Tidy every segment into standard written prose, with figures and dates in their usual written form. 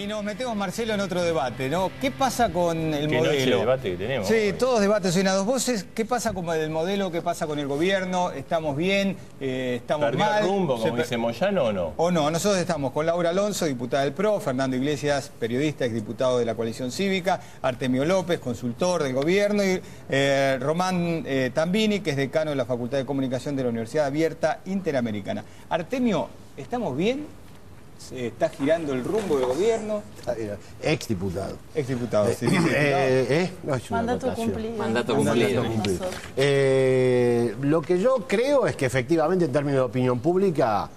Y nos metemos, Marcelo, en otro debate, ¿no? ¿Qué pasa con el modelo? Qué noche de debate que tenemos. Sí, todos debates hoy en dos voces. ¿Qué pasa con el modelo? ¿Qué pasa con el gobierno? ¿Estamos bien? ¿Estamos ¿Perdió mal? el rumbo, como dice Moyano, o no? O no, nosotros estamos con Laura Alonso, diputada del PRO, Fernando Iglesias, periodista, exdiputado de la Coalición Cívica, Artemio López, consultor del gobierno, y Román Tambini, que es decano de la Facultad de Comunicación de la Universidad Abierta Interamericana. Artemio, ¿estamos bien? ¿Se está girando el rumbo del gobierno? Exdiputado. Exdiputado, sí. No, es una Mandato votación. cumplido. Mandato cumplido. Lo que yo creo es que efectivamente en términos de opinión pública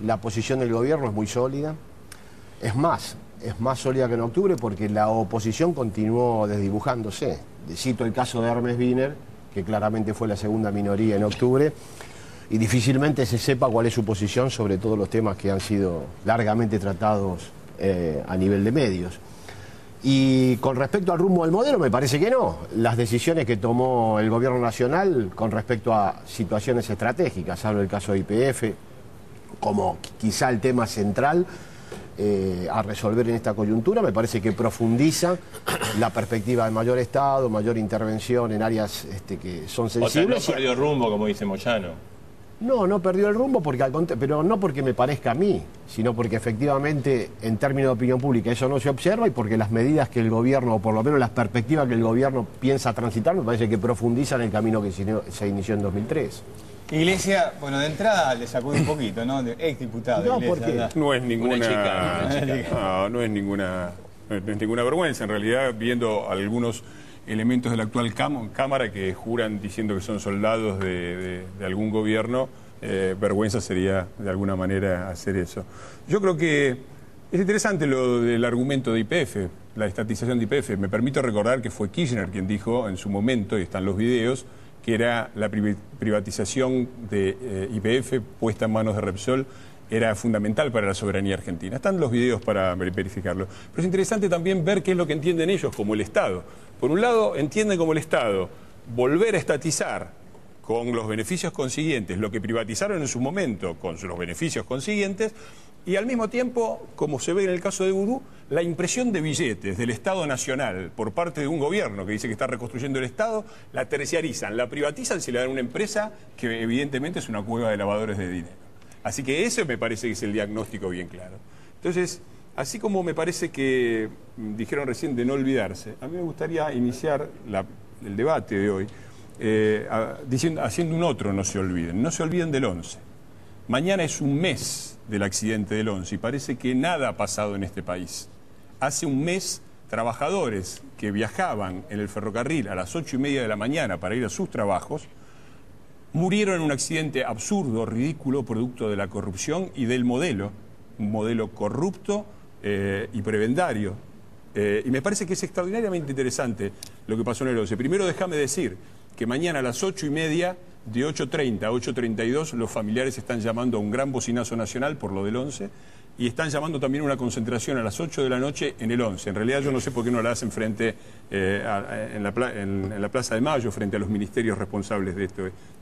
la posición del gobierno es muy sólida. Es más sólida que en octubre porque la oposición continuó desdibujándose. Cito el caso de Hermes Wiener, que claramente fue la segunda minoría en octubre, y difícilmente se sepa cuál es su posición sobre todos los temas que han sido largamente tratados a nivel de medios. Y con respecto al rumbo del modelo, me parece que no. Las decisiones que tomó el gobierno nacional con respecto a situaciones estratégicas, hablo del caso de YPF, como quizá el tema central a resolver en esta coyuntura, me parece que profundiza la perspectiva de mayor Estado, mayor intervención en áreas que son sensibles. O sea, no perdió rumbo, como dice Moyano. No perdió el rumbo, pero no porque me parezca a mí, sino porque efectivamente en términos de opinión pública eso no se observa y porque las medidas que el gobierno, o por lo menos las perspectivas que el gobierno piensa transitar, me parece que profundizan el camino que se inició en 2003. Iglesia, bueno, de entrada le sacude un poquito, ¿no? Exdiputado. No, Iglesias, ¿por qué? ¿verdad? No es ninguna, Una no es ninguna vergüenza. En realidad, viendo algunos elementos de la actual Cámara que juran diciendo que son soldados de algún gobierno, vergüenza sería de alguna manera hacer eso. Yo creo que es interesante lo del argumento de YPF, la estatización de YPF. Me permito recordar que fue Kirchner quien dijo en su momento, y están los videos, que era la privatización de YPF puesta en manos de Repsol, era fundamental para la soberanía argentina. Están los videos para verificarlo. Pero es interesante también ver qué es lo que entienden ellos como el Estado. Por un lado, entienden como el Estado volver a estatizar con los beneficios consiguientes, lo que privatizaron en su momento con los beneficios consiguientes, y al mismo tiempo, como se ve en el caso de Vudú, la impresión de billetes del Estado Nacional por parte de un gobierno que dice que está reconstruyendo el Estado, la terciarizan, la privatizan, se le dan a una empresa que evidentemente es una cueva de lavadores de dinero. Así que ese me parece que es el diagnóstico bien claro. Entonces, así como me parece que dijeron recién de no olvidarse, a mí me gustaría iniciar el debate de hoy haciendo un otro no se olviden. No se olviden del 11. Mañana es un mes del accidente del 11 y parece que nada ha pasado en este país. Hace un mes, trabajadores que viajaban en el ferrocarril a las 8:30 de la mañana para ir a sus trabajos, murieron en un accidente absurdo, ridículo, producto de la corrupción y del modelo, un modelo corrupto y prebendario. Y me parece que es extraordinariamente interesante lo que pasó en el 11. Primero déjame decir que mañana a las 8:30, de 8:30 a 8:32, los familiares están llamando a un gran bocinazo nacional por lo del 11 y están llamando también a una concentración a las 8 de la noche en el 11. En realidad yo no sé por qué no la hacen frente en la Plaza de Mayo, frente a los ministerios responsables de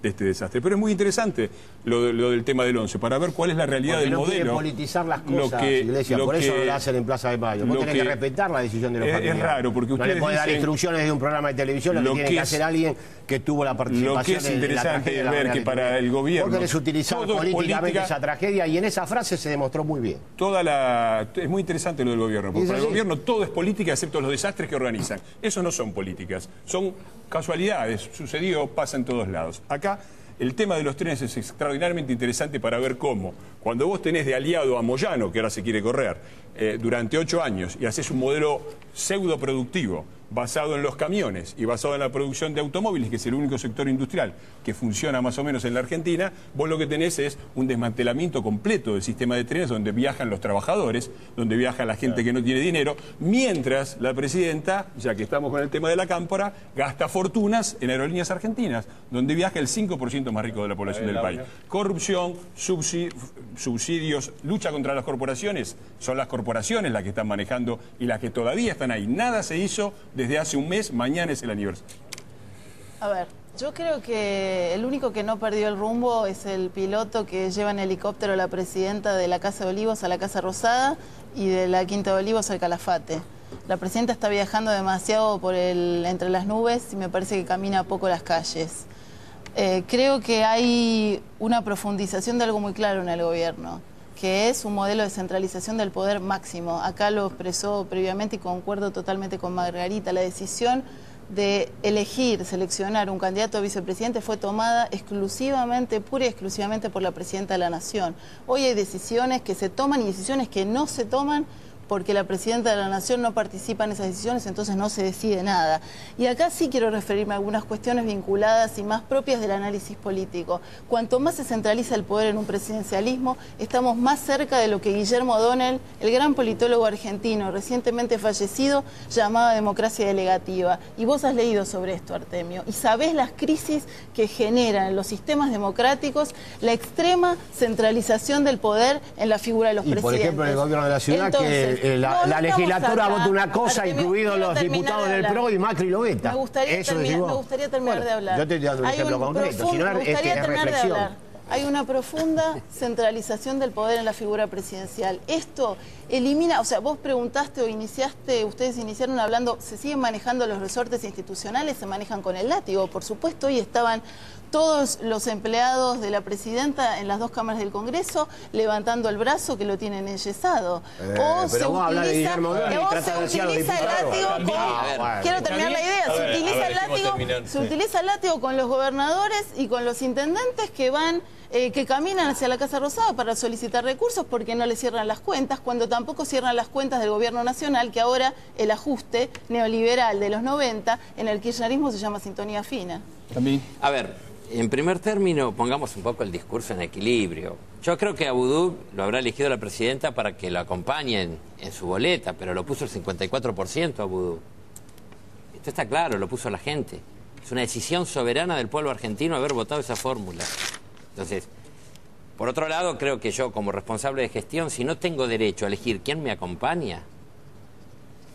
este desastre. Pero es muy interesante lo del tema del 11, para ver cuál es la realidad del modelo. No quieren politizar las cosas, Iglesia, por eso no la hacen en Plaza de Mayo. Vos tenés que respetar la decisión de los familiares. Es raro, porque ustedes no le puede dar instrucciones de un programa de televisión, lo que tiene que hacer alguien que tuvo la participación. Lo que es interesante es ver que para el gobierno... Vos querés utilizar políticamente esa tragedia y en esa frase se demostró muy bien. Es muy interesante lo del gobierno, porque para el gobierno todo es política excepto los desastres que organizan. Esos no son políticas, son casualidades, sucedió, pasa en todos lados. Acá el tema de los trenes es extraordinariamente interesante para ver cómo, cuando vos tenés de aliado a Moyano, que ahora se quiere correr, durante 8 años y haces un modelo pseudo productivo, basado en los camiones y basado en la producción de automóviles, que es el único sector industrial que funciona más o menos en la Argentina, vos lo que tenés es un desmantelamiento completo del sistema de trenes donde viajan los trabajadores, donde viaja la gente que no tiene dinero, mientras la presidenta, ya que estamos con el tema de la cámpora, gasta fortunas en aerolíneas argentinas, donde viaja el 5% más rico de la población del país. Corrupción, subsidios, lucha contra las corporaciones, son las corporaciones las que están manejando y las que todavía están ahí. Nada se hizo desde hace un mes, mañana es el aniversario. A ver, Yo creo que el único que no perdió el rumbo es el piloto que lleva en helicóptero a la presidenta de la Casa de Olivos a la Casa Rosada y de la Quinta de Olivos al Calafate. La presidenta está viajando demasiado entre las nubes y me parece que camina poco las calles. Creo que hay una profundización de algo muy claro en el gobierno, que es un modelo de centralización del poder máximo. Acá lo expresó previamente y concuerdo totalmente con Margarita. La decisión de elegir, seleccionar un candidato a vicepresidente fue tomada exclusivamente, pura y exclusivamente por la presidenta de la Nación. Hoy hay decisiones que se toman y decisiones que no se toman porque la presidenta de la Nación no participa en esas decisiones, entonces no se decide nada. Y acá sí quiero referirme a algunas cuestiones vinculadas y más propias del análisis político. Cuanto más se centraliza el poder en un presidencialismo, estamos más cerca de lo que Guillermo O'Donnell, el gran politólogo argentino recientemente fallecido, llamaba democracia delegativa. Y vos has leído sobre esto, Artemio, y sabés las crisis que generan en los sistemas democráticos la extrema centralización del poder en la figura de los presidentes. Por ejemplo, en el gobierno de la ciudad, entonces, la legislatura vota una cosa, Artemio, incluidos los diputados del PRO y Macri lo veta. Me gustaría terminar de hablar. Yo te estoy dando un ejemplo concreto, si no es reflexión. Hay una profunda centralización del poder en la figura presidencial. Esto elimina, o sea, vos preguntaste o ustedes iniciaron hablando, ¿se siguen manejando los resortes institucionales? Se manejan con el látigo, por supuesto. Hoy estaban todos los empleados de la presidenta en las dos cámaras del Congreso levantando el brazo que lo tienen enyesado. O se utiliza el látigo quiero terminar la idea, se utiliza el látigo con los gobernadores y con los intendentes que van que caminan hacia la Casa Rosada para solicitar recursos porque no les cierran las cuentas, cuando tampoco cierran las cuentas del gobierno nacional, que ahora el ajuste neoliberal de los 90 en el kirchnerismo se llama sintonía fina. También. A ver, en primer término, pongamos un poco el discurso en equilibrio. Yo creo que Abudú lo habrá elegido la presidenta para que lo acompañen en su boleta, pero lo puso el 54% Abudú. Esto está claro, lo puso la gente. Es una decisión soberana del pueblo argentino haber votado esa fórmula. Entonces, por otro lado, creo que yo, como responsable de gestión, si no tengo derecho a elegir quién me acompaña,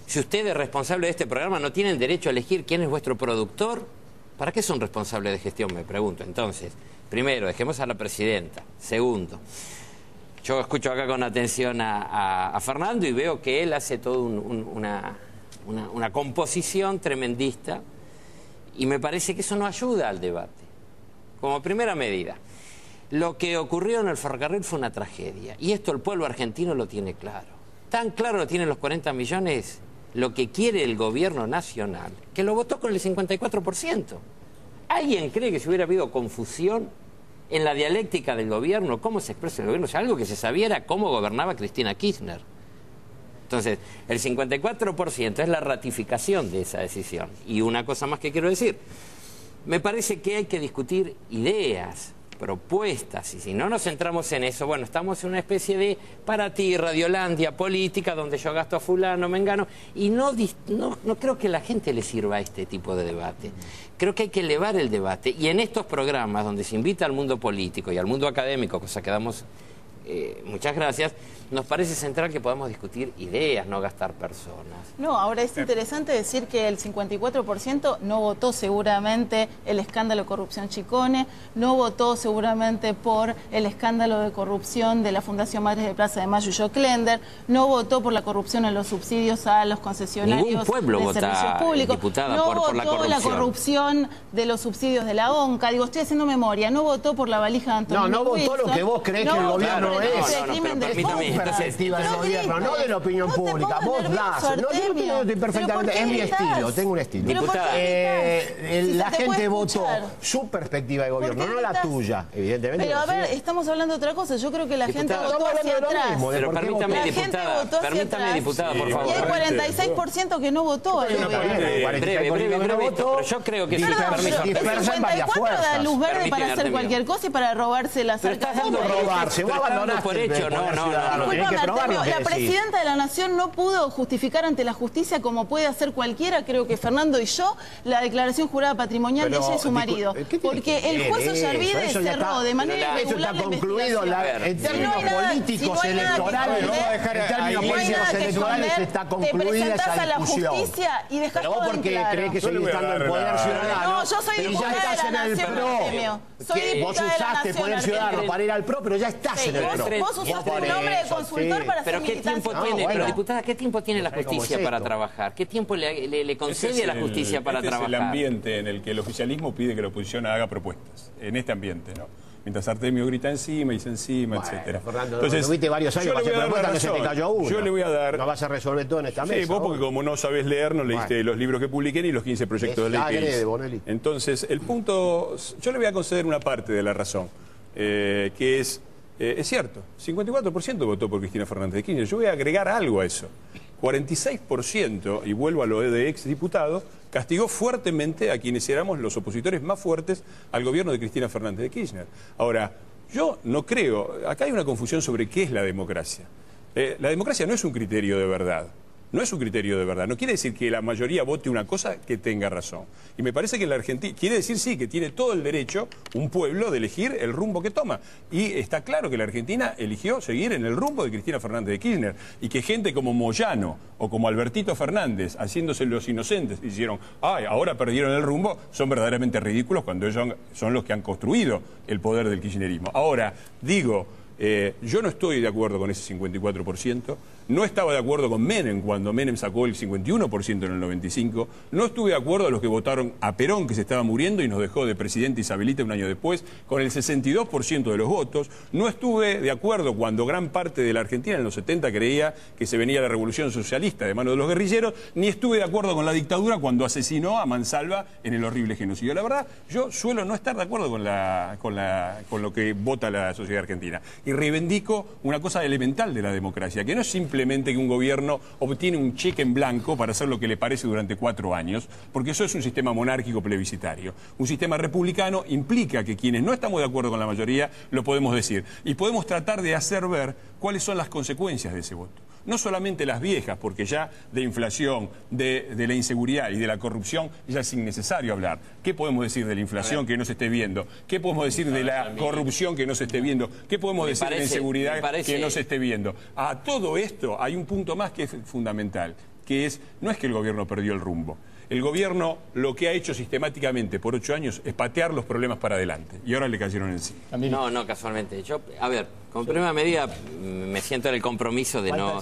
si ustedes, responsables de este programa, no tienen derecho a elegir quién es vuestro productor, ¿para qué son responsables de gestión? Me pregunto. Entonces, primero, dejemos a la presidenta. Segundo, yo escucho acá con atención a Fernando y veo que él hace toda una composición tremendista y me parece que eso no ayuda al debate. Como primera medida, lo que ocurrió en el ferrocarril fue una tragedia y esto el pueblo argentino lo tiene claro. Tan claro lo tienen los 40 millones lo que quiere el gobierno nacional, que lo votó con el 54%. ¿Alguien cree que si hubiera habido confusión en la dialéctica del gobierno, cómo se expresa el gobierno? O sea, algo que se sabía era cómo gobernaba Cristina Kirchner. Entonces, el 54% es la ratificación de esa decisión. Y una cosa más que quiero decir, me parece que hay que discutir ideas, propuestas, y si no nos centramos en eso, bueno, estamos en una especie de para ti, Radiolandia política, donde yo gasto a fulano, mengano, y no creo que a la gente le sirva este tipo de debate. Creo que hay que elevar el debate, y en estos programas donde se invita al mundo político y al mundo académico, cosa que damos muchas gracias, nos parece central que podamos discutir ideas, no gastar personas. No, ahora es interesante decir que el 54% no votó seguramente el escándalo de corrupción Chicone, no votó seguramente por el escándalo de corrupción de la Fundación Madres de Plaza de Mayo y Joe Klender, no votó por la corrupción en los subsidios a los concesionarios Ningún pueblo de servicios públicos, diputada, no por votó la corrupción de los subsidios de la ONCA, digo, estoy haciendo memoria, no votó por la valija de Antonio No votó Wilson, lo que vos creés que el gobierno es. Crimen de permítame, perspectiva del gobierno, no de la opinión pública. Vos das. No, yo estoy perfectamente. Es mi estilo, tengo un estilo. Diputada, la gente votó su perspectiva de gobierno, no la tuya, evidentemente. Pero a ver, estamos hablando de otra cosa. Yo creo que la gente votó hacia atrás. Pero permítame, diputada, por favor. Y hay 46% que no votó al gobierno. Breve, pero yo creo que sí, permiso. El 54% da luz verde para hacer cualquier cosa y para robarse las arcas. Robarse, vos abandonaste por hecho, no. tenés que probar lo que la decís. presidenta de la Nación no pudo justificar ante la justicia, como puede hacer cualquiera, creo que Fernando y yo, la declaración jurada patrimonial de ella y su marido. Porque el juez Ollarvide cerró de manera eso irregular está la concluido investigación. en Si no términos hay nada- políticos si no hay nada que electorales. esconder, En términos si no hay políticos nada que electorales esconder, está te concluida presentás esa a la discusión. justicia y dejás Pero vos todo en porque claro. crees que Yo le seguís voy a estando en dar Poder la- Ciudadano. No, yo soy pero ya diputada de estás la en el Nación, PRO. Artemio. Soy Que vos diputada de la usaste Nación, Poder Ciudadano Artemio. para ir al PRO, pero ya estás Sí, en el PRO. vos usaste Por tu nombre de eso, consultor sí. para Pero hacer ¿qué tiempo militancia. tiene? bueno. Pero diputada, ¿qué tiempo tiene la ¿Cómo justicia es para esto? trabajar? ¿Qué tiempo le concede Este a la es justicia para este trabajar? es el ambiente en el que el oficialismo pide que la oposición haga propuestas, en este ambiente, ¿no? Mientras Artemio grita encima, dice encima, Bueno, etcétera. Fernando, tuviste varios años yo para le hacer voy a dar propuestas la que se te razón. cayó una. Yo le voy a dar... No vas a resolver todo en esta Sí, mesa. vos porque como no sabés leer, no leíste los libros que publiqué ni los 15 proyectos de ley que Agrede, hice. Bonelli. Entonces, el punto... Yo le voy a conceder una parte de la razón, que es cierto, 54% votó por Cristina Fernández de Kirchner. Yo voy a agregar algo a eso. 46%, y vuelvo a lo de exdiputados, castigó fuertemente a quienes éramos los opositores más fuertes al gobierno de Cristina Fernández de Kirchner. Ahora, yo no creo, acá hay una confusión sobre qué es la democracia. La democracia no es un criterio de verdad. No es un criterio de verdad. No quiere decir que la mayoría vote una cosa que tenga razón. Y me parece que en la Argentina quiere decir sí, que tiene todo el derecho un pueblo de elegir el rumbo que toma. Y está claro que la Argentina eligió seguir en el rumbo de Cristina Fernández de Kirchner. Y que gente como Moyano o como Albertito Fernández, haciéndose los inocentes, hicieron, ay, ahora perdieron el rumbo, son verdaderamente ridículos cuando ellos son los que han construido el poder del kirchnerismo. Ahora, digo, yo no estoy de acuerdo con ese 54%. No estaba de acuerdo con Menem cuando Menem sacó el 51% en el 95. No estuve de acuerdo a los que votaron a Perón, que se estaba muriendo y nos dejó de presidente Isabelita un año después, con el 62% de los votos. No estuve de acuerdo cuando gran parte de la Argentina en los 70 creía que se venía la revolución socialista de mano de los guerrilleros, ni estuve de acuerdo con la dictadura cuando asesinó a Mansalva en el horrible genocidio. La verdad, yo suelo no estar de acuerdo con lo que vota la sociedad argentina. Y reivindico una cosa elemental de la democracia, que no es simplemente que un gobierno obtiene un cheque en blanco para hacer lo que le parece durante 4 años, porque eso es un sistema monárquico plebiscitario. Un sistema republicano implica que quienes no estamos de acuerdo con la mayoría lo podemos decir y podemos tratar de hacer ver cuáles son las consecuencias de ese voto. No solamente las viejas, porque ya de inflación, de la inseguridad y de la corrupción ya es innecesario hablar. ¿Qué podemos decir de la inflación que no se esté viendo? ¿Qué podemos decir de la corrupción que no se esté viendo? ¿Qué podemos decir de la inseguridad que no se esté viendo? A todo esto hay un punto más que es fundamental, que es, no es que el gobierno perdió el rumbo. El gobierno lo que ha hecho sistemáticamente por 8 años es patear los problemas para adelante. Y ahora le cayeron encima. No, casualmente. Yo, a ver, como primera medida me siento en el compromiso de no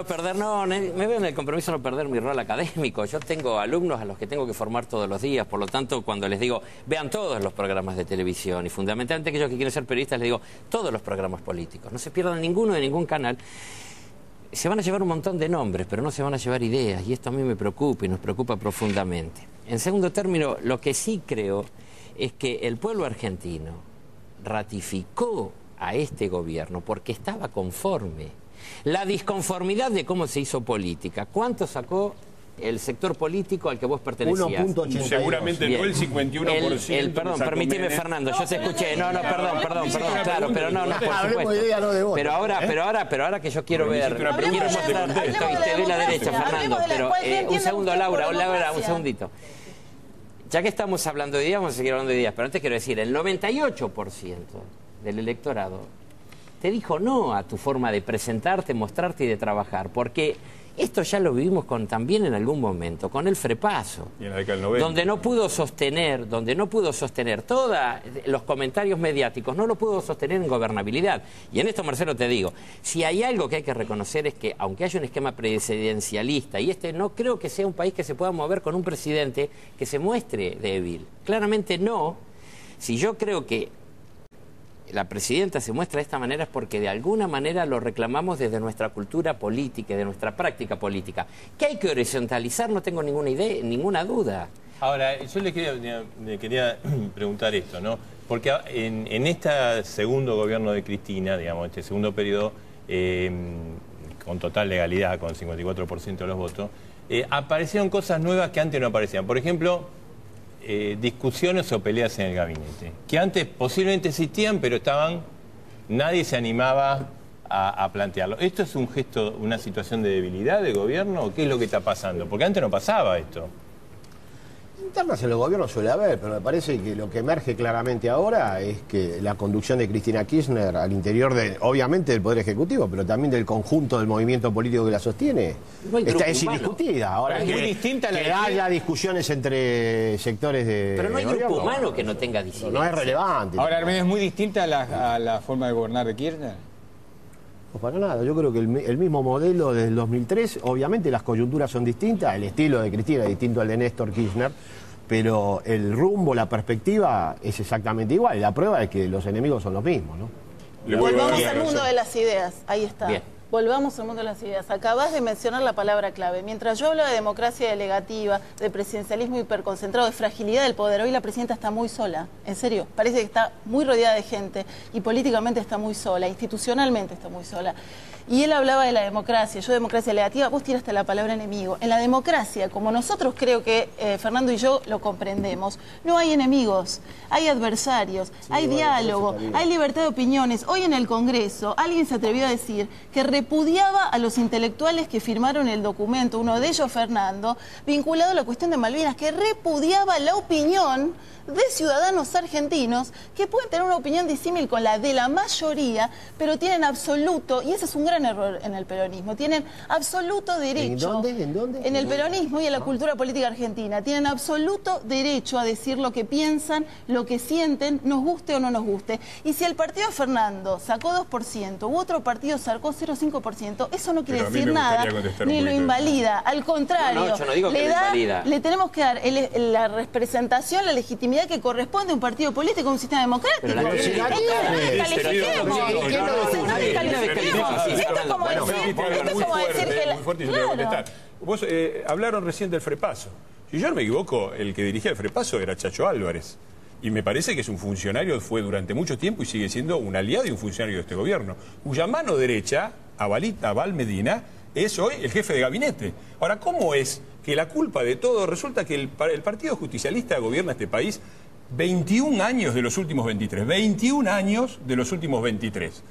perder, me veo en el compromiso de no perder mi rol académico. Yo tengo alumnos a los que tengo que formar todos los días, por lo tanto, cuando les digo, vean todos los programas de televisión, y fundamentalmente aquellos que quieren ser periodistas, les digo, todos los programas políticos, no se pierdan ninguno de ningún canal. Se van a llevar un montón de nombres, pero no se van a llevar ideas, y esto a mí me preocupa y nos preocupa profundamente. En segundo término, lo que sí creo es que el pueblo argentino ratificó a este gobierno porque estaba conforme. La disconformidad de cómo se hizo política, ¿cuánto sacó el sector político al que vos pertenecías? 1.82. Seguramente Bien. no el 51%. Perdón, permíteme, Fernando, yo te escuché. Perdón, claro, pero no, por Hablemos supuesto. de idea, no de voto. Pero ahora que yo quiero Porque me ver, hiciste una pregunta, quiero yo te mostrar, contesto. te doy la derecha, Hablemos Fernando, de la pero cual se entiende un segundo, usted por Laura, un democracia. segundito. Ya que estamos hablando de ideas, vamos a seguir hablando de ideas, pero antes quiero decir, el 98% del electorado te dijo no a tu forma de presentarte, mostrarte y de trabajar, porque esto ya lo vivimos también en algún momento, con el Frepaso, Y en la década del 90. donde no pudo sostener todos los comentarios mediáticos, no lo pudo sostener en gobernabilidad. Y en esto, Marcelo, te digo, si hay algo que hay que reconocer es que, aunque haya un esquema presidencialista, y no creo que sea un país que se pueda mover con un presidente que se muestre débil. Claramente no. Si yo creo que la presidenta se muestra de esta manera es porque de alguna manera lo reclamamos desde nuestra cultura política, de nuestra práctica política. Que hay que horizontalizar, no tengo ninguna duda. Ahora, yo le quería preguntar esto, ¿no? Porque en este segundo gobierno de Cristina, digamos, este segundo periodo, con total legalidad, con 54% de los votos, aparecieron cosas nuevas que antes no aparecían. Por ejemplo, discusiones o peleas en el gabinete, que antes posiblemente existían, pero nadie se animaba a plantearlo. ¿Esto es un gesto, una situación de debilidad de gobierno o qué es lo que está pasando? Porque antes no pasaba esto. Internas en los gobiernos suele haber, pero me parece que lo que emerge claramente ahora es que la conducción de Cristina Kirchner al interior, obviamente, del Poder Ejecutivo, pero también del conjunto del movimiento político que la sostiene, es indiscutida. Ahora, es muy distinta que haya discusiones entre sectores de Pero no hay gobierno, grupo humano que no tenga disidencia. no es relevante. Ahora, Armin, ¿es muy distinta a la forma de gobernar de Kirchner? No, para nada, yo creo que el mismo modelo desde el 2003, obviamente las coyunturas son distintas, el estilo de Cristina es distinto al de Néstor Kirchner, pero el rumbo, la perspectiva es exactamente igual, y la prueba es que los enemigos son los mismos, ¿no? Volvamos al mundo de las ideas, ahí está. Bien. Volvamos al mundo de las ideas. Acabas de mencionar la palabra clave. Mientras yo hablaba de democracia delegativa, de presidencialismo hiperconcentrado, de fragilidad del poder, hoy la presidenta está muy sola. En serio, parece que está muy rodeada de gente y políticamente está muy sola, institucionalmente está muy sola. Y él hablaba de la democracia, yo democracia delegativa, vos tiraste la palabra enemigo. En la democracia, como nosotros creo que Fernando y yo lo comprendemos, no hay enemigos, hay adversarios, hay diálogo, hay libertad de opiniones. Hoy en el Congreso alguien se atrevió a decir que repudiaba a los intelectuales que firmaron el documento, uno de ellos Fernando, vinculado a la cuestión de Malvinas, que repudiaba la opinión de ciudadanos argentinos que pueden tener una opinión disímil con la de la mayoría, pero tienen absoluto, y ese es un gran error en el peronismo, tienen absoluto derecho. ¿En dónde? En el peronismo y en la cultura política argentina, tienen absoluto derecho a decir lo que piensan, lo que sienten, nos guste o no nos guste. Y si el partido de Fernando sacó 2% u otro partido sacó 0,5%, eso no quiere decir nada, ni lo invalida. Al contrario, No, yo no digo que lo invalida. le tenemos que dar la representación, la legitimidad que corresponde a un partido político, a un sistema democrático. Pero la Esto es como decir que... Muy fuerte y yo te voy a contestar. Vos hablaron recién del Frepaso. Si yo no me equivoco, el que dirigía el Frepaso era Chacho Álvarez. Y me parece que es un funcionario, fue durante mucho tiempo y sigue siendo un aliado y un funcionario de este gobierno, cuya mano derecha, Abal Medina, es hoy el jefe de gabinete. Ahora, ¿cómo es que la culpa de todo resulta que el Partido Justicialista gobierna este país 21 años de los últimos 23? 21 años de los últimos 23.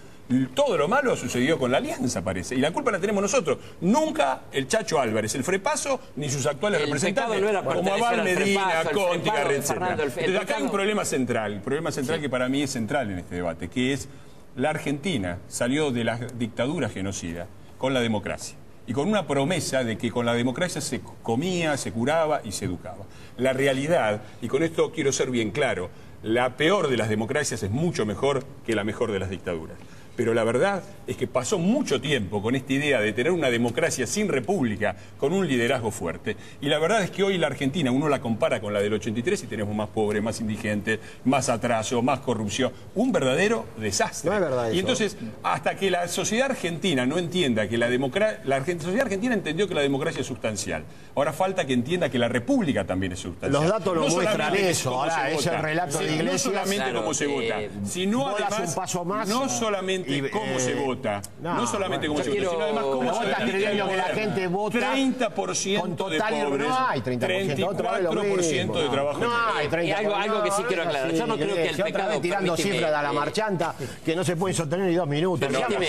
Todo lo malo sucedió con la alianza, parece. Y la culpa la tenemos nosotros. Nunca el Chacho Álvarez, el Frepaso, ni sus actuales representantes, no era como Abal Medina, Conti, etc. Entonces acá hay un problema central, que para mí es central en este debate, que es la Argentina salió de la dictadura genocida con la democracia. Y con una promesa de que con la democracia se comía, se curaba y se educaba. La realidad, y con esto quiero ser bien claro, la peor de las democracias es mucho mejor que la mejor de las dictaduras. Pero la verdad es que pasó mucho tiempo con esta idea de tener una democracia sin república, con un liderazgo fuerte. Y la verdad es que hoy la Argentina, uno la compara con la del 83 y tenemos más pobres, más indigentes, más atraso, más corrupción. Un verdadero desastre. No es verdad eso. Y entonces, hasta que la sociedad argentina no entienda que la sociedad argentina entendió que la democracia es sustancial. Ahora falta que entienda que la república también es sustancial. Los datos lo muestran eso. Ahora Es el relato de Iglesias. No solamente cómo se vota, sino además, un paso más, no solamente cómo se vota, no solamente cómo se vota, sino además cómo se vota. Creyendo que la gente vota 30% de pobres, no hay 30%, 34% de trabajo. No hay 30%. Y algo que sí quiero aclarar. Yo no creo que el pecado... tirando cifras de la marchanta que no se pueden sostener ni 2 minutos. Permíteme.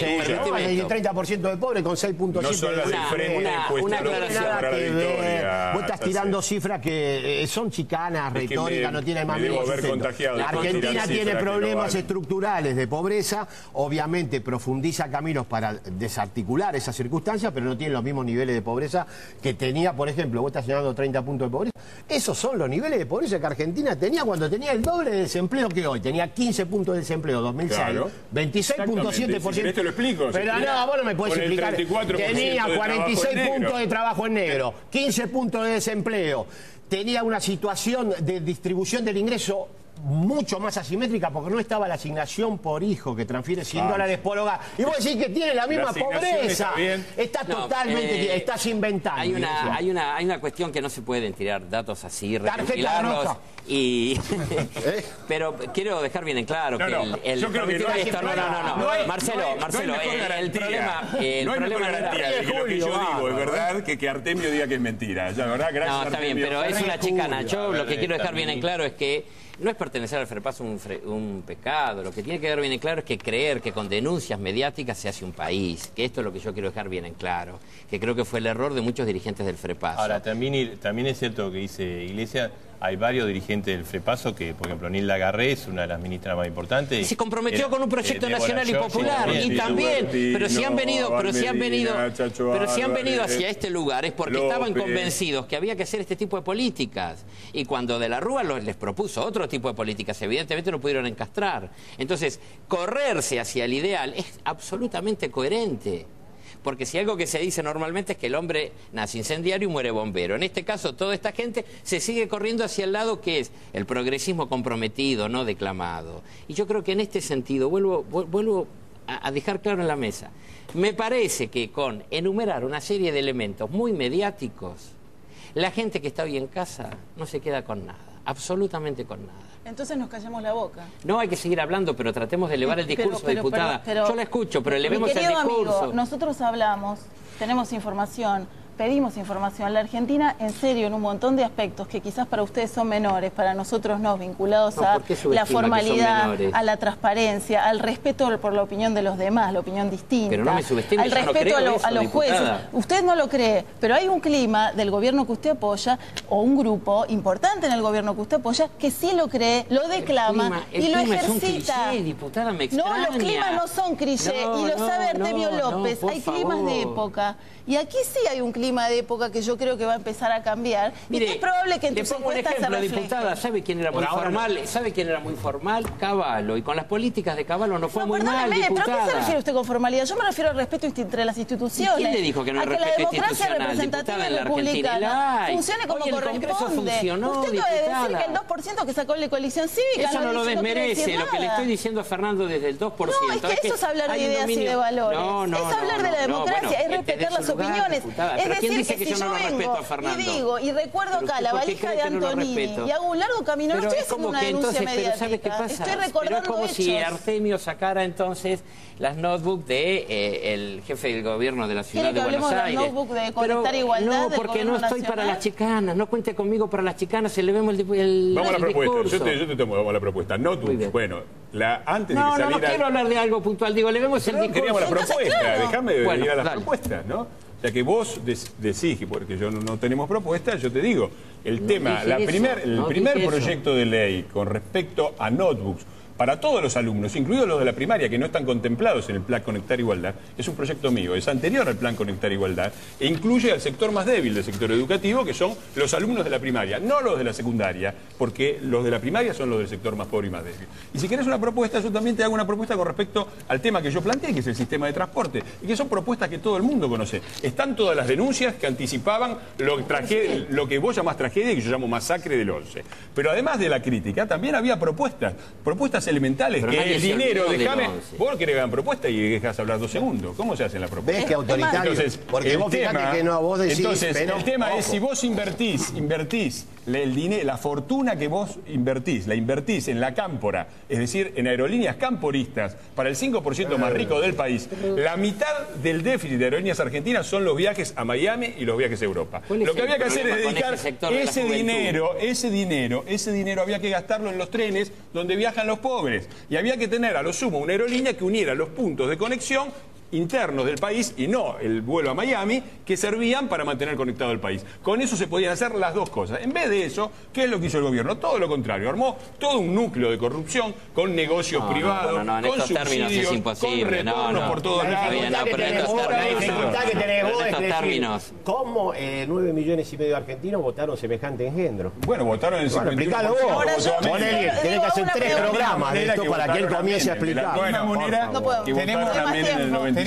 El 30% de pobres con 6.7%. No son las del frente una aclaración para la victoria. Vos estás tirando cifras que son chicanas, retóricas, no tienen más menos sustento. La Argentina tiene problemas estructurales de pobreza, obviamente profundiza caminos para desarticular esas circunstancias, pero no tiene los mismos niveles de pobreza que tenía, por ejemplo, vos estás señalando 30 puntos de pobreza. Esos son los niveles de pobreza que Argentina tenía cuando tenía el doble de desempleo que hoy. Tenía 15 puntos de desempleo en 2006, claro. 26.7%. Si te lo explico. Pero no, vos no me podés explicar. Tenía 46 puntos de trabajo en negro, 15 puntos de desempleo. Tenía una situación de distribución del ingreso mucho más asimétrica porque no estaba la asignación por hijo que transfiere $100 por hogar. Y vos decís que tiene la misma pobreza. Está totalmente... estás inventando. Hay una cuestión que no se pueden tirar datos así, Tarjeta roja. Pero quiero dejar bien en claro que el yo creo que no. Marcelo, el problema... No hay mejor garantía de que lo que yo digo es verdad que Artemio diga que es mentira. Ya, ¿verdad? Gracias, no, está bien, pero es una chicana. Yo lo que quiero dejar bien en claro es que no es pertenecer al FREPASO un pecado. Lo que tiene que quedar bien en claro es que creer que con denuncias mediáticas se hace un país. Que esto es lo que yo quiero dejar bien en claro. Que creo que fue el error de muchos dirigentes del FREPASO. Ahora, también es cierto lo que dice Iglesias. Hay varios dirigentes del FREPASO que, por ejemplo, Nilda Garré es una de las ministras más importantes. Y se comprometió con un proyecto nacional y popular. Y también, pero si han venido hacia este lugar es porque estaban convencidos que había que hacer este tipo de políticas. Y cuando De la Rúa les propuso otro tipo de políticas, evidentemente no pudieron encastrar. Entonces, correrse hacia el ideal es absolutamente coherente. Porque si algo que se dice normalmente es que el hombre nace incendiario y muere bombero. En este caso, toda esta gente se sigue corriendo hacia el lado que es el progresismo comprometido, no declamado. Y yo creo que en este sentido, vuelvo a dejar claro en la mesa, me parece que con enumerar una serie de elementos muy mediáticos, la gente que está hoy en casa no se queda con nada, absolutamente con nada. Entonces nos callamos la boca. No, hay que seguir hablando, pero tratemos de elevar el discurso, diputada. Yo la escucho, pero elevemos el discurso. Amigo, nosotros hablamos, tenemos información, pedimos información. La Argentina, en serio, en un montón de aspectos que quizás para ustedes son menores, para nosotros no, vinculados a la formalidad, a la transparencia, al respeto por la opinión de los demás, la opinión distinta, pero no me subestime, al respeto a los jueces. Usted no lo cree, pero hay un clima del gobierno que usted apoya, o un grupo importante en el gobierno que usted apoya, que sí lo cree, lo declama y lo ejercita. Es un cliché, diputada, me extraña. No, los climas no son cliché, y lo sabe Artemio López. Hay climas de época. Y aquí sí hay un clima de época que yo creo que va a empezar a cambiar. Mire, y es probable que en tus encuestas se refleje. Diputada, ¿sabe quién era muy formal? ¿Sabe quién era muy formal? Cavallo. Y con las políticas de Cavallo no fue muy mal, diputada. ¿Pero a qué se refiere usted con formalidad? Yo me refiero al respeto entre las instituciones. ¿Quién le dijo que no hay respeto institucional, diputada, en la Argentina? Funcione como corresponde. Usted puede decir que el 2% que sacó la coalición cívica eso no lo desmerece. Lo que le estoy diciendo a Fernando desde el 2%. No, es que eso es hablar de ideas y de valores. Es hablar de la democracia, es respetar las opiniones. Es decir, que si yo vengo y digo, y recuerdo acá la valija de Antonini y hago un largo camino, no estoy haciendo una denuncia mediática. Pero ¿sabe qué pasa? Estoy recordando es como hechos. Si Artemio sacara entonces las notebooks de el jefe del gobierno de la ciudad de Buenos Aires. ¿Quiere que hablemos de las notebooks de Conectar Igualdad? No, porque no estoy para las chicanas. No cuente conmigo para las chicanas. Elevemos el vamos a la propuesta. Discurso. Yo te tomo, vamos a la propuesta. Notebooks, bueno, antes de que saliera... No quiero hablar de algo puntual. Digo, elevemos el discurso. Queríamos la propuesta. Claro. Déjame ir a las propuestas, ¿no? O sea que vos decís, porque yo no tenemos propuestas, yo te digo, el primer proyecto de ley con respecto a notebooks para todos los alumnos, incluidos los de la primaria, que no están contemplados en el Plan Conectar Igualdad, es un proyecto mío, es anterior al Plan Conectar Igualdad, e incluye al sector más débil del sector educativo, que son los alumnos de la primaria, no los de la secundaria, porque los de la primaria son los del sector más pobre y más débil. Y si querés una propuesta, yo también te hago una propuesta con respecto al tema que yo planteé, que es el sistema de transporte, y que son propuestas que todo el mundo conoce. Están todas las denuncias que anticipaban lo que vos llamás tragedia y que yo llamo masacre del 11. Pero además de la crítica, también había propuestas elementales, pero que el dinero, vos querés que hagan propuesta y dejás hablar 2 segundos. ¿Cómo se hace la propuesta? ¿Ves que autoritario? Entonces, porque vos fíjate que no, vos decís... Entonces, pero, el tema es si vos invertís el dinero, la fortuna que vos la invertís en la cámpora, es decir, en aerolíneas camporistas, para el 5% más rico del país, la mitad del déficit de aerolíneas argentinas son los viajes a Miami y los viajes a Europa. Lo que había que hacer es dedicar ese dinero había que gastarlo en los trenes donde viajan los pobres. Y había que tener a lo sumo una aerolínea que uniera los puntos de conexión internos del país y no el vuelo a Miami, que servían para mantener conectado el país. Con eso se podían hacer las dos cosas. En vez de eso, ¿qué es lo que hizo el gobierno? Todo lo contrario. Armó todo un núcleo de corrupción con negocios privados, con subsidios, con retornos por todos lados. La dificultad que tenés vos es decir, ¿cómo 9,5 millones de argentinos votaron semejante engendro? Bueno, votaron en 51%. Explícalo vos. Tenés que hacer 3 programas de esto para que él comience a explicar. Tenemos que terminar.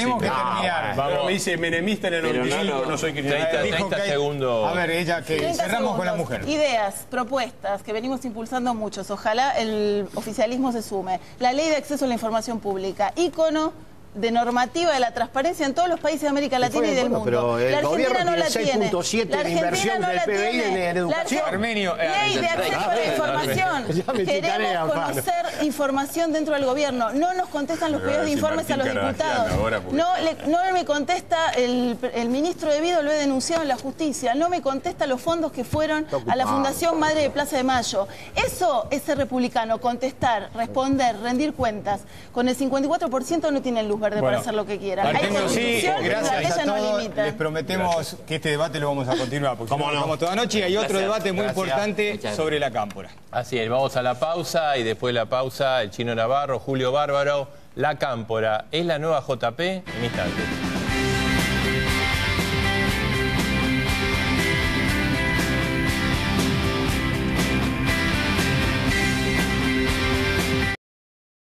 Vamos, me dice menemista en el 95, no soy cristiano. 30 segundos. A ver, ella, que cerramos con la mujer. Ideas, propuestas que venimos impulsando muchos. Ojalá el oficialismo se sume. La ley de acceso a la información pública, ícono de normativa de la transparencia en todos los países de América Latina y del mundo. Pero el la Argentina gobierno no la tiene 6.7 La de inversión Argentina no del la PBI tiene. en educación. Armenio, Ley de acceso a la información. Ya me chicanea, Queremos Pablo. conocer información dentro del gobierno. No nos contestan los Pero pedidos de si informes a los Martín diputados. Caradagian ahora, porque- No me contesta el ministro de Vido, lo he denunciado en la justicia. No me contesta los fondos que fueron a la Fundación Madre de Plaza de Mayo. Eso es ser republicano, contestar, responder, rendir cuentas. Con el 54% no tienen luz verde Bueno, para hacer lo que quieran. Hay Artemio, sí, constitución y la gracias ley a no todos. limita. Les prometemos que este debate lo vamos a continuar, porque ¿Cómo no? estamos toda noche y hay otro Gracias. debate muy Gracias. importante Muchas sobre la cámpora. Así es, vamos a la pausa y después de la pausa el Chino Navarro, Julio Bárbaro, la cámpora. ¿Es la nueva JP? En instantes.